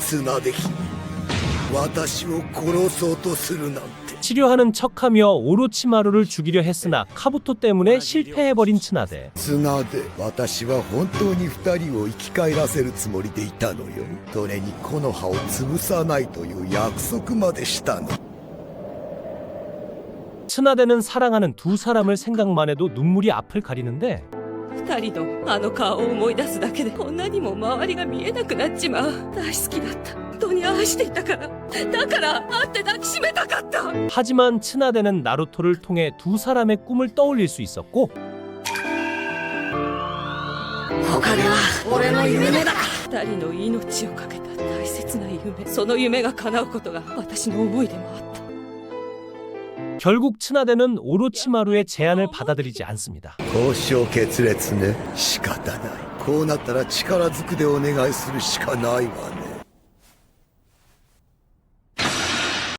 綱手姫、私を殺そうとするなんて。 치료하는 척하며 오로치마루를 죽이려 했으나 카부토 때문에 실패해버린 츠나데. 綱手、私は本当に二人を生き返らせるつもりでいたのよ。それに木の葉を潰さないという約束までしたの。 츠나데는 사랑하는 두 사람을 생각만 해도 눈물이 앞을 가리는데 二人のあの顔を思い出すだけでこんなにも周りが見えなくなっちまう。大好きだった。本当に愛していたから。だから会って抱きしめたかった。 하지만 츠나데는 나루토를 통해 두 사람의 꿈을 떠올릴 수 있었고 他では俺の夢だ。二人の命をかけた大切な夢、その夢が叶うことが私の思いでもあった。 결국 츠나데는 오로치마루의 제안을 받아들이지 않습니다. 交渉決裂ね。仕方ない。こうなったら力ずくでお願いするしかないわね。